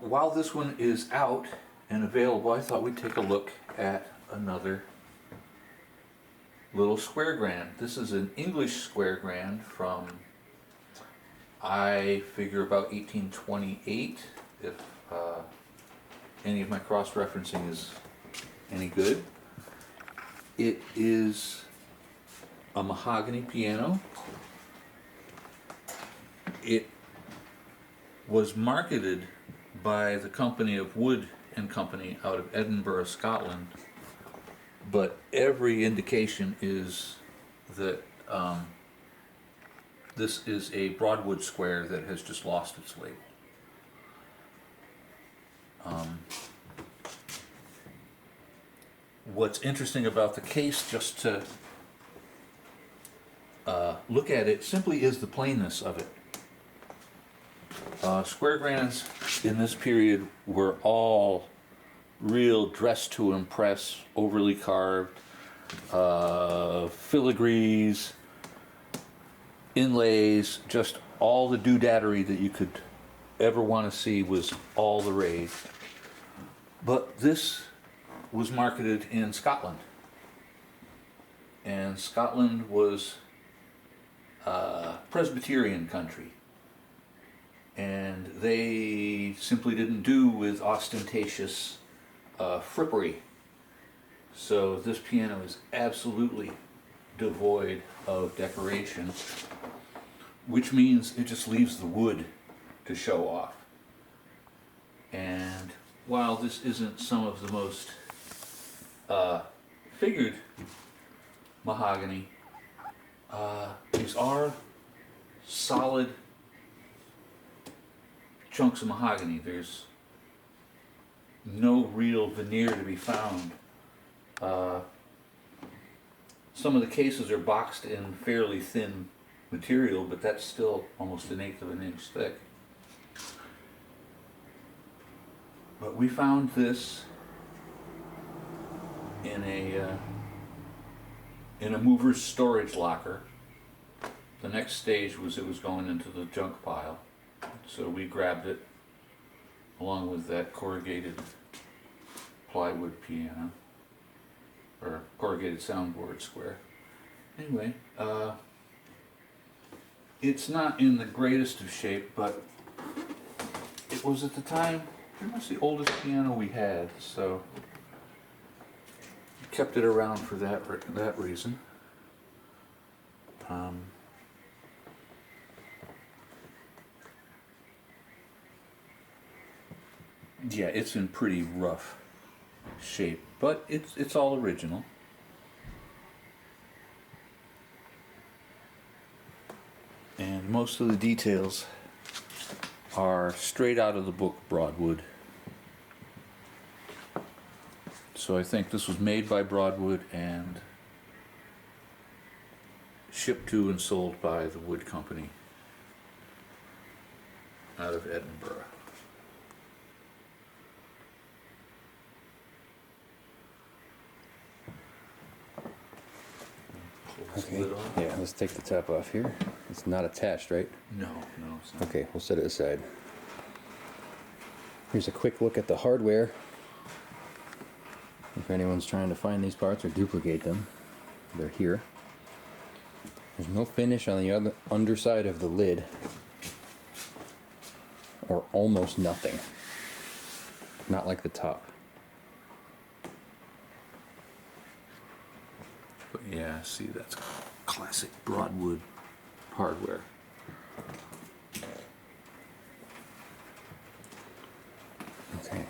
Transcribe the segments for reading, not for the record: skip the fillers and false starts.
while this one is out and available, I thought we'd take a look at another little square grand. This is an English square grand from, I figure, about 1828, if any of my cross-referencing is any good. It is a mahogany piano. It was marketed by the company of Wood and Company out of Edinburgh, Scotland, but every indication is that this is a Broadwood square that has just lost its label. What's interesting about the case, just to look at it, simply is the plainness of it. Square grands in this period were all real dress to impress, overly carved, filigrees, inlays, just all the doodadery that you could ever want to see was all the rage. But this was marketed in Scotland. And Scotland was a Presbyterian country. And they simply didn't do with ostentatious frippery. So this piano is absolutely devoid of decoration, which means it just leaves the wood to show off. And while this isn't some of the most figured mahogany, these are solid chunks of mahogany. There's no real veneer to be found. Some of the cases are boxed in fairly thin material, but that's still almost 1/8 of an inch thick. But we found this in a mover's storage locker. The next stage was it was going into the junk pile. So we grabbed it along with that corrugated plywood piano, or corrugated soundboard square. Anyway, it's not in the greatest of shape, but it was at the time pretty much the oldest piano we had, so we kept it around for that reason. Yeah, it's in pretty rough shape, but it's all original. And most of the details are straight out of the book Broadwood. So I think this was made by Broadwood and shipped to and sold by the Wood Company out of Edinburgh. Okay, yeah, let's take the top off here. It's not attached, right? No, it's not. Okay, we'll set it aside. Here's a quick look at the hardware. If anyone's trying to find these parts or duplicate them, they're here. There's no finish on the other underside of the lid, or almost nothing. Not like the top. But yeah, see, that's classic Broadwood hardware. Okay.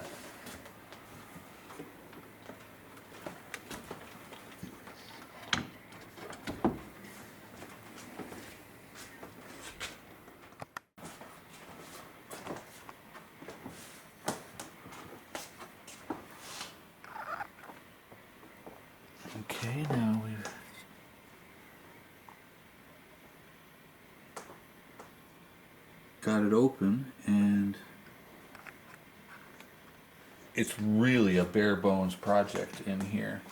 Okay, now we've got it open, and it's really a bare bones project in here.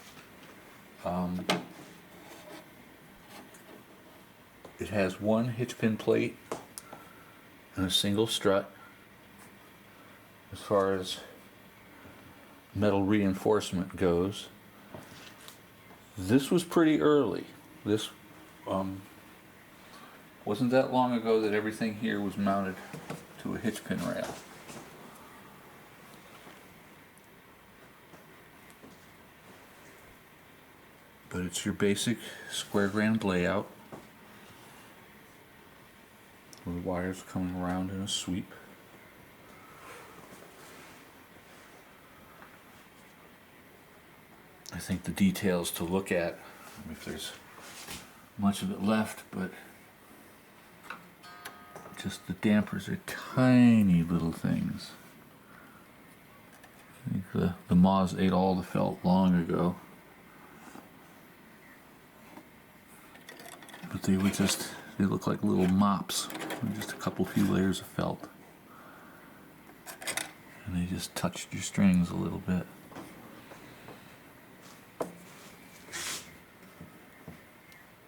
It has one hitch pin plate and a single strut, as far as metal reinforcement goes. This was pretty early. This wasn't that long ago that everything here was mounted to a hitch pin rail. But it's your basic square grand layout with wires coming around in a sweep. I think the details to look at, if there's much of it left, but just the dampers are tiny little things. I think the moths ate all the felt long ago. But they look like little mops, just a few layers of felt. And they just touched your strings a little bit.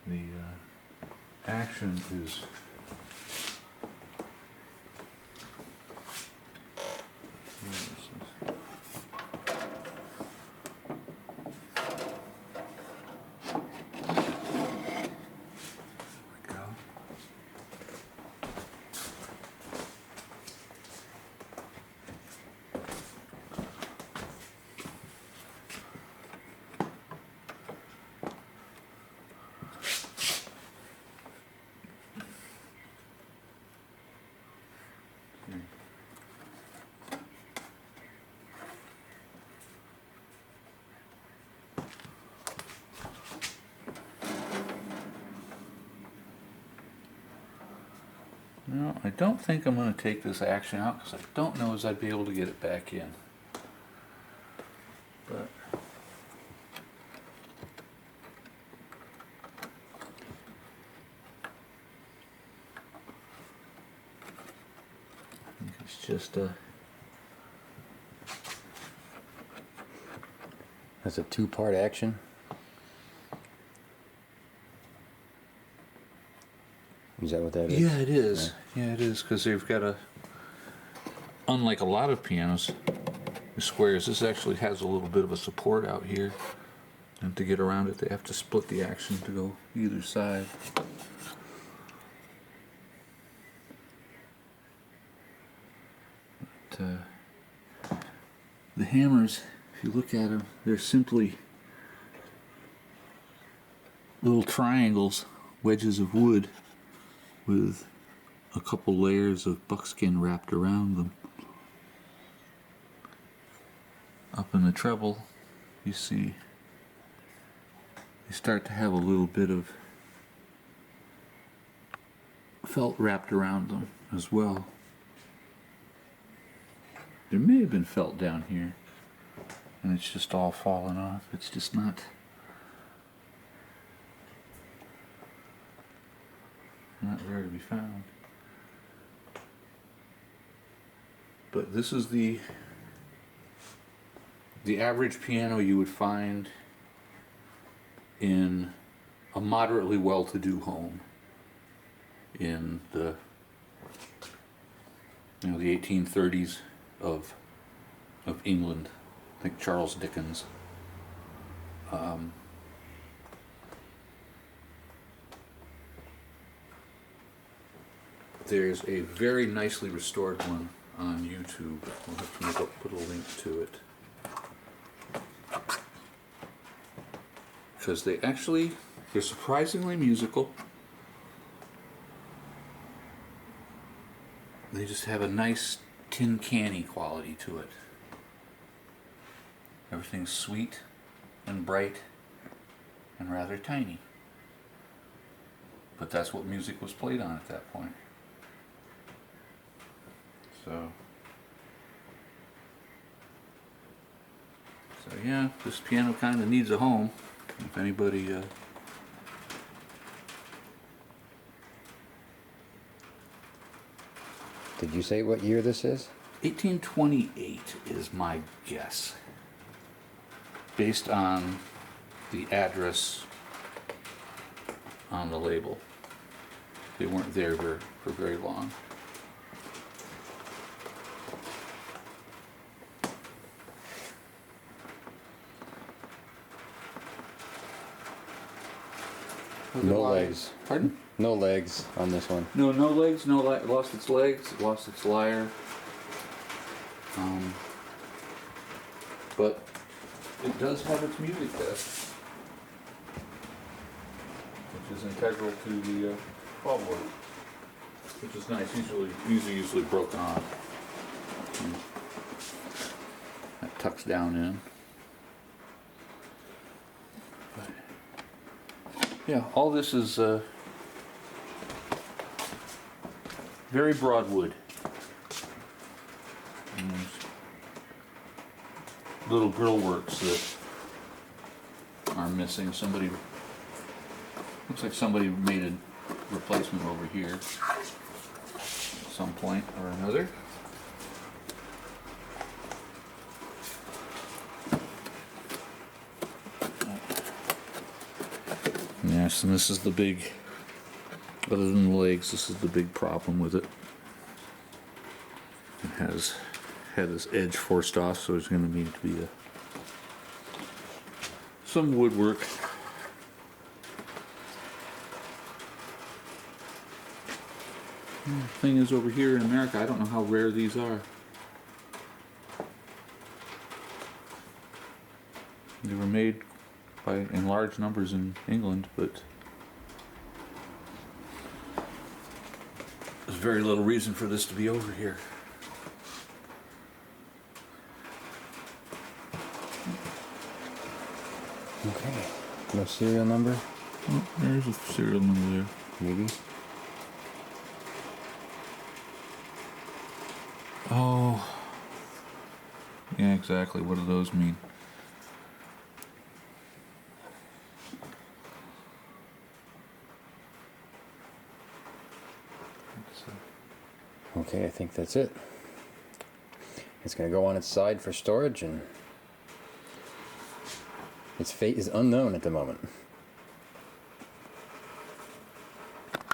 The action is no, I don't think I'm going to take this action out because I don't know as I'd be able to get it back in. But I think it's just a... That's a two-part action. Is that what that is? Yeah, it is. Yeah, it is, because they've got unlike a lot of pianos, the squares, this actually has a little bit of a support out here. And to get around it, they have to split the action to go either side. But, the hammers, if you look at them, they're simply little triangles, wedges of wood, with a couple layers of buckskin wrapped around them. Up in the treble, you see they start to have a little bit of felt wrapped around them as well. There may have been felt down here, and it's just all fallen off. It's just not there to be found. But this is the average piano you would find in a moderately well-to-do home in the the 1830s of England. I think Charles Dickens. There's a very nicely restored one on YouTube. We'll have to put a link to it. Because they're surprisingly musical. They just have a nice tin canny quality to it. Everything's sweet and bright and rather tiny. But that's what music was played on at that point. So yeah, this piano kind of needs a home. If anybody Did you say what year this is? 1828 is my guess, based on the address on the label. They weren't there for very long. No legs. Pardon? No legs on this one. No, no legs. No, lost its legs. Lost its lyre. But it does have its music desk, which is integral to the Broadwood, which is nice. Usually broken off. That tucks down in. But, yeah, all this is very Broadwood. And there's little grill works that are missing. Looks like somebody made a replacement over here at some point or another. Yes, and this is the big, other than the legs, this is the big problem with it. It has had this edge forced off, so there's going to need to be some woodwork. The thing is, over here in America, I don't know how rare these are. They were made in large numbers in England, but there's very little reason for this to be over here. Okay. No serial number? Oh, there's a serial number there. Maybe. Oh. Yeah, exactly. What do those mean? Okay, I think that's it. It's going to go on its side for storage, and its fate is unknown at the moment.